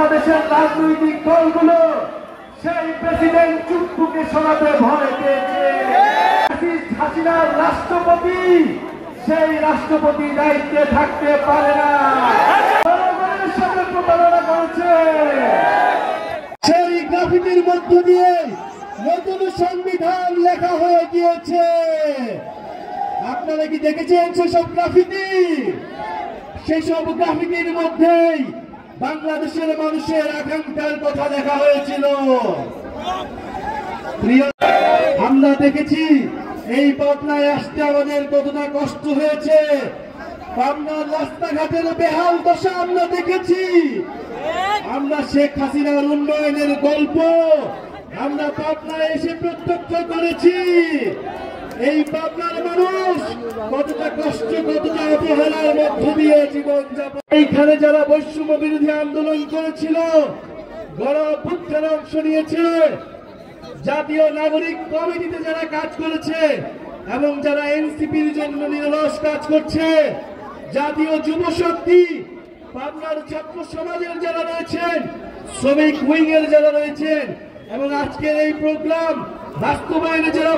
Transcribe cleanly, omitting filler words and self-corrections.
বাংলাদেশের রাজনৈতিক দলগুলো সেই প্রেসিডেন্ট চুপ্পুকে সরাতে ভয় পেয়েছে। হাসিনার রাষ্ট্রপতি সেই রাষ্ট্রপতি দায়িত্বে থাকতে পারে না, জনগণের সাথে প্রতারণা করেছে। সেই গ্রাফিতির মধ্য দিয়ে নতুন সংবিধান লেখা হয়ে গিয়েছে। আপনারা কি দেখেছেন সেসব গ্রাফিতি? সেসব গ্রাফিতির মধ্যেই বাংলাদেশের মানুষের আকাঙ্ক্ষার কথা লেখা হয়েছিল। আমরা দেখেছি এই পাবনায় আসতে আমাদের কতটা কষ্ট হয়েছে। পাবনার রাস্তাঘাটের বেহাল দশা আমরা দেখেছি। আমরা শেখ হাসিনার উন্নয়নের গল্প আমরা পাবনায় এসে প্রত্যক্ষ করেছি। এই পাবনার মানুষ কতটা কষ্ট, কতটা অবহেলার মধ্য দিয়ে জীবনযাপন। এইখানে যারা বৈষম্য বিরোধী আন্দোলন করেছিল, গণ অভ্যুত্থানে অংশ নিয়েছে, জাতীয় নাগরিক কমিটিতে যারা কাজ করেছে এবং যারা এনসিপির জন্য নিরলস কাজ করছে, জাতীয় যুব শক্তি, পাবনার ছাত্র সমাজের যারা রয়েছেন, শ্রমিক উইং এর যারা রয়েছেন এবং আজকের এই প্রোগ্রাম বাস্তবায়নে যারা